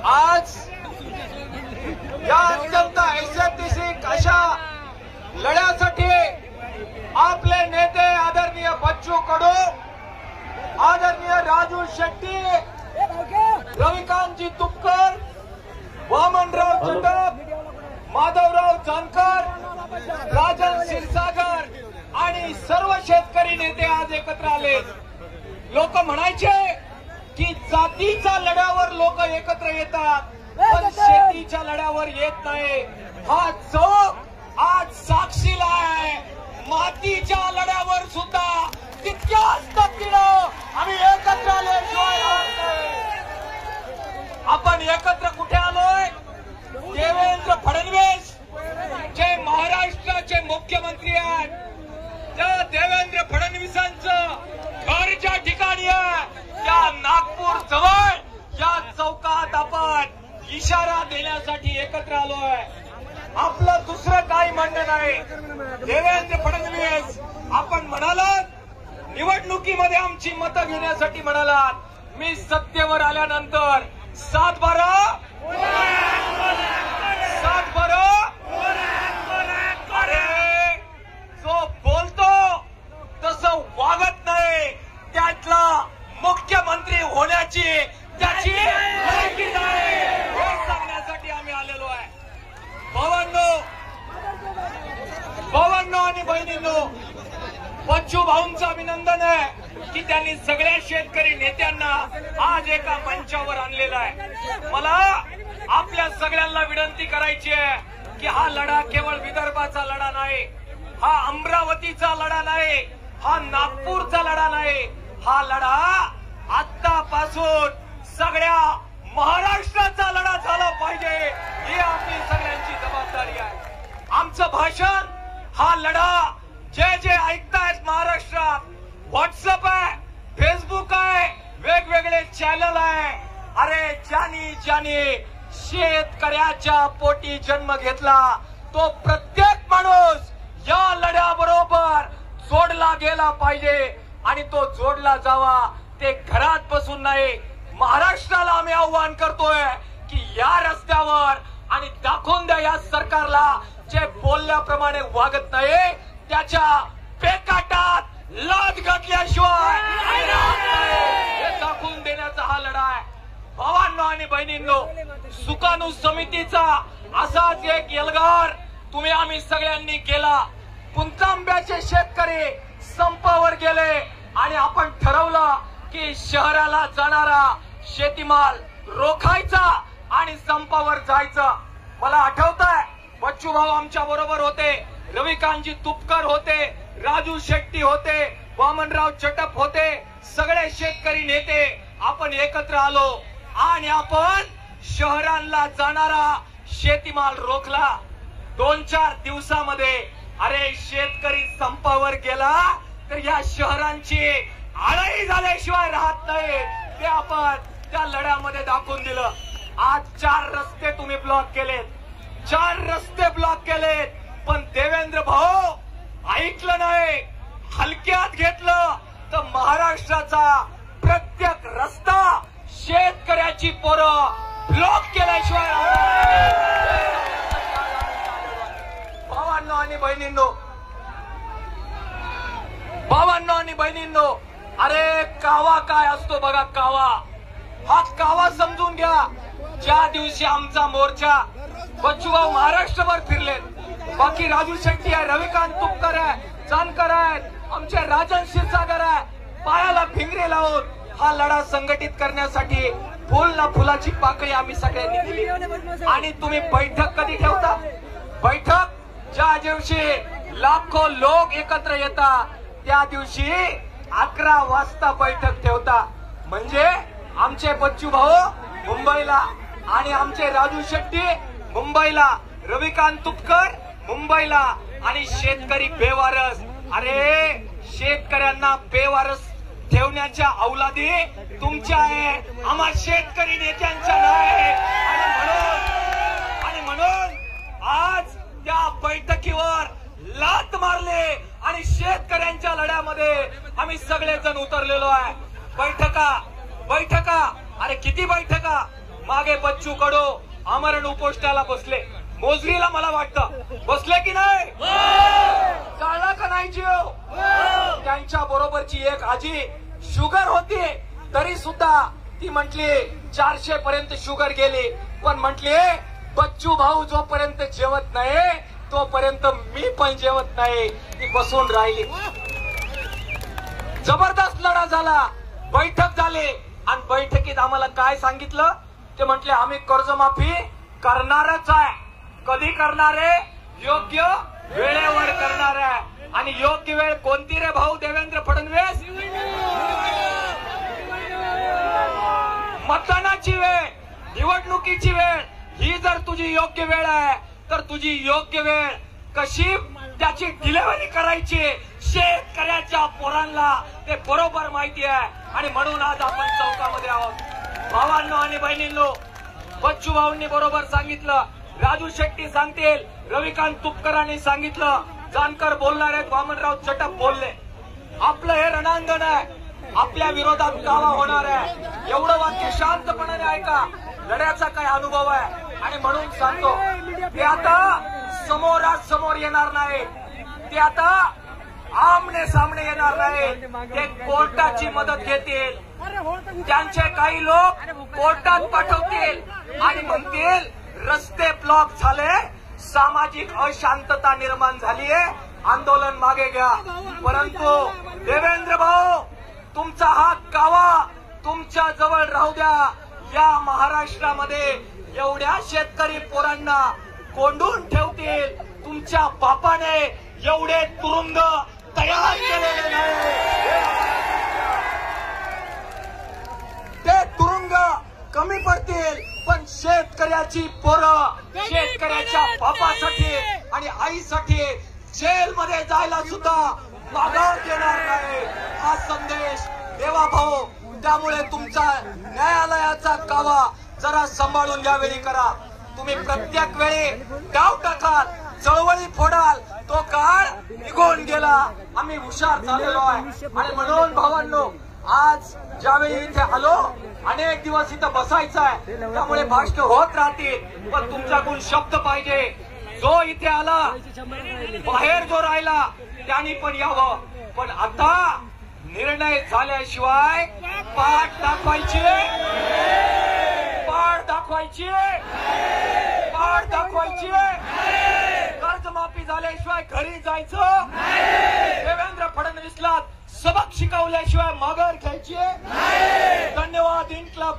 आज या अत्यंत ऐतिहासिक अशा लढ्यासाठी आपले नेते आदरणीय बच्चू कडू, आदरणीय राजू शेट्टी, रविकांतजी तुपकर, वामनराव चटप, माधवराव जानकर, राजन क्षीरसागर आणि सर्व शेतकरी नेते आज एकत्र आले। लोक म्हणायचे की जातीच्या लढ्यावर लोक एकत्र येतात पण शेतीच्या लढ्यावर येत नाही। हा चौक आज साक्षीला आहे। मातीच्या लढ्यावर सुद्धा तितक्याच ताकदीनं आम्ही एकत्र आल्याशिवाय राहत नाही। आपण एकत्र कुठे आलोय? देवेंद्र फडणवीस जे महाराष्ट्राचे मुख्यमंत्री आहेत, त्या देवेंद्र फडणवीसांचं घर ज्या ठिकाणी आहे त्या नागपूर जवळ या चौकात आपण इशारा देण्यासाठी एकत्र आलोय। आपलं दुसरं काही म्हणणं नाही। देवेंद्र फडणवीस, आपण म्हणालात निवडणुकीमध्ये आमची मतं घेण्यासाठी म्हणालात, मी सत्तेवर आल्यानंतर 7-12 अरे जो बोलतो तसं वागत नाही, त्यातला मुख्यमंत्री होण्याची त्याची लायकी नाही हे सांगण्यासाठी आम्ही आलेलो आहे। भावांनो आणि बहिणींनो, बच्चू भाऊंचं अभिनंदन आहे की त्यांनी सगळ्या शेतकरी नेत्यांना आज एका मंचावर आणलेला आहे। मला आपल्या सगळ्यांना विनंती करायची आहे की हा लढा केवळ विदर्भाचा लढा नाही, हा अमरावतीचा लढा नाही, हा नागपूरचा लढा नाही, हा लढा आतापासून सगळ्या महाराष्ट्राचा लढा झाला पाहिजे ही आपली सगळ्यांची जबाबदारी आहे। आमचं भाषण, हा लढा जे ऐकतायत महाराष्ट्रात, व्हॉट्सअप आहे, फेसबुक आहे, वेगवेगळे चॅनल आहे, अरे ज्यानी शेतकऱ्याच्या पोटी जन्म घेतला तो प्रत्येक माणूस या लढ्याबरोबर जोडला गेला पाहिजे आणि तो जोडला जावा। ते घरात बसून नाही, महाराष्ट्राला आम्ही आव्हान करतोय की या रस्त्यावर आणि दाखवून द्या या सरकारला जे बोलल्याप्रमाणे वागत नाही त्याच्या पेकाटात लाद घातल्याशिवाय हे दाखवून देण्याचा हा लढा आहे। भावांनो आणि बहिणींनो, सुकाणू समितीचा असाच एक एल्गार तुम्ही आम्ही सगळ्यांनी केला। पुंचांब्याचे शेतकरी संपावर गेले आणि आपण ठरवलं की शहराला जाणारा शेतीमाल रोखायचा आणि संपावर जायचं। मला आठवतंय बच्चू भाऊ आमच्या बरोबर होते, रविकांतजी तुपकर होते, राजू शेट्टी होते, वामनराव चटप होते, सगळे शेतकरी नेते आपण एकत्र आलो आणि आपण शहरांना जाणारा शेतीमाल रोखला। 2-4 दिवसामध्ये अरे शेतकरी संपावर गेला तर या शहरांची आळई झाल्याशिवाय राहत नाही, ते आपण त्या लढ्यामध्ये दाखवून दिलं। आज 4 रस्ते तुम्ही ब्लॉक केलेत, 4 रस्ते ब्लॉक केलेत, पण देवेंद्र भाऊ ऐकलं नाही, हलक्यात घेतलं तर महाराष्ट्राचा प्रत्येक रस्ता शेतकऱ्याची पोरं ब्लॉक केल्याशिवाय भावांनो आणि बहिणींनो, अरे कावा काय असतो बघा, कावा हा कावा समजून घ्या। ज्या दिवशी आमचा मोर्चा बच्चू भाऊ महाराष्ट्रभर फिरले, बाकी राजू शेट्टी आहे, रविकांत तुपकर आहे, जानकर आहेत, आमचे राजन क्षीरसागर आहे, पायाला भिंगरे लावून हा लढा संघटित करण्यासाठी फुल ना फुलाची पाकळी आम्ही सगळ्यांनी दिली। आणि तुम्ही बैठक कधी ठेवता? बैठक ज्या दिवशी लाखो लोक एकत्र येतात त्या दिवशी 11 वाजता बैठक ठेवता। म्हणजे आमचे बच्चू भाऊ मुंबईला आणि आमचे राजू शेट्टी मुंबईला, रविकांत तुपकर मुंबईला आणि शेतकरी बेवारस। अरे शेतकऱ्यांना बेवारस ठेवण्याच्या औलादी तुमच्या आहे, आम्हा शेतकरी नेत्यांच्या नाही। आणि म्हणून आज त्या बैठकीवर लात मारले आणि शेतकऱ्यांच्या लढ्यामध्ये आम्ही सगळेजण उतरलेलो आहे। बैठका अरे किती बैठका? मागे बच्चू कडू आमरण उपोषणाला बसले. मोजरीला मला वाटतं बसले की नाही, चालला का नाही जीव. त्यांच्या बरोबरची एक आजी शुगर होती तरी सुद्धा ती म्हटली 400 पर्यंत शुगर गेली, पण म्हटली बच्चू भाऊ जोपर्यंत जेवत नाही तोपर्यंत मी पण जेवत नाही. ती बसून राहिली. जबरदस्त लढा झाला, बैठक झाली आणि बैठकीत आम्हाला काय सांगितलं ते म्हटले आम्ही कर्जमाफी करणारच आहे. कधी करणार आहे, योग्य वेळेवर करणार आहे. आणि योग्य वेळ कोणती रे भाऊ देवेंद्र फडणवीस, मतदानाची वेळ, निवडणुकीची वेळ. ही जर तुझी योग्य वेळ आहे तर तुझी योग्य वेळ कशी त्याची डिलिव्हरी करायची शेतकऱ्याच्या पोरांना ते बरोबर माहिती आहे. आणि म्हणून आज आपण चौकामध्ये आहोत. भावांनो आणि बहिणींनो, बच्चू भाऊंनी बरोबर सांगितलं, राजू शेट्टी सांगतील, रविकांत तुपकरांनी सांगितलं, जानकर बोलणार आहेत, वामनराव चटप बोलले. आपलं हे रणांगण आहे, आपल्या विरोधात कावा होणार आहे. एवढं वाक्य शांतपणाने ऐका, लढ्याचा काय अनुभव आहे. आणि म्हणून सांगतो ते आता समोरासमोर येणार नाही, ते आता आमने सामने येणार नाही, ते कोर्टाची मदत घेतील. त्यांचे काही लोक कोर्टात पाठवतील आणि म्हणतील रस्ते ब्लॉक झाले, सामाजिक अशांतता निर्माण झालीये, आंदोलन मागे घ्या. परंतु देवेंद्र भाऊ, तुमचा हा कावा तुमच्या जवळ राहू द्या. या महाराष्ट्रामध्ये एवढ्या शेतकरी पोरांना कोंडून ठेवतील, तुमच्या बापाने एवढे तुरुंग तयार केलेले नाही. ते तुरुंग कमी पडतील, पण शेतकऱ्याची पोरं शेतकऱ्याच्या बापासाठी आणि आईसाठी जेलमध्ये जायला सुद्धा माघार देणार नाही. हा संदेश देवा भाऊ. त्यामुळे तुमचा न्यायालयाचा कावा जरा सांभाळून यावेळी करा. तुम्ही प्रत्येक वेळी डाव टाकाल, चळवळी फोडाल, तो काळ निघून गेला. आम्ही हुशार झालेलो आहे. आणि म्हणून भावांनो, आज ज्यावेळी इथे आलो, अनेक दिवस इथं बसायचं आहे, त्यामुळे भाषण होत राहतील, पण तुमच्याकडून शब्द पाहिजे. जो इथे आला, बाहेर जो राहिला त्यांनी पण यावं. पण आता निर्णय झाल्याशिवाय पाठ दाखवायची, पाठ दाखवायची, पाठ दाखवायची. कर्जमाफी झाल्याशिवाय घरी जायचं. देवेंद्र फडणवीसला सबक शिकवल्याशिवाय माघार घ्यायची. धन्यवाद. इन्क्लाब.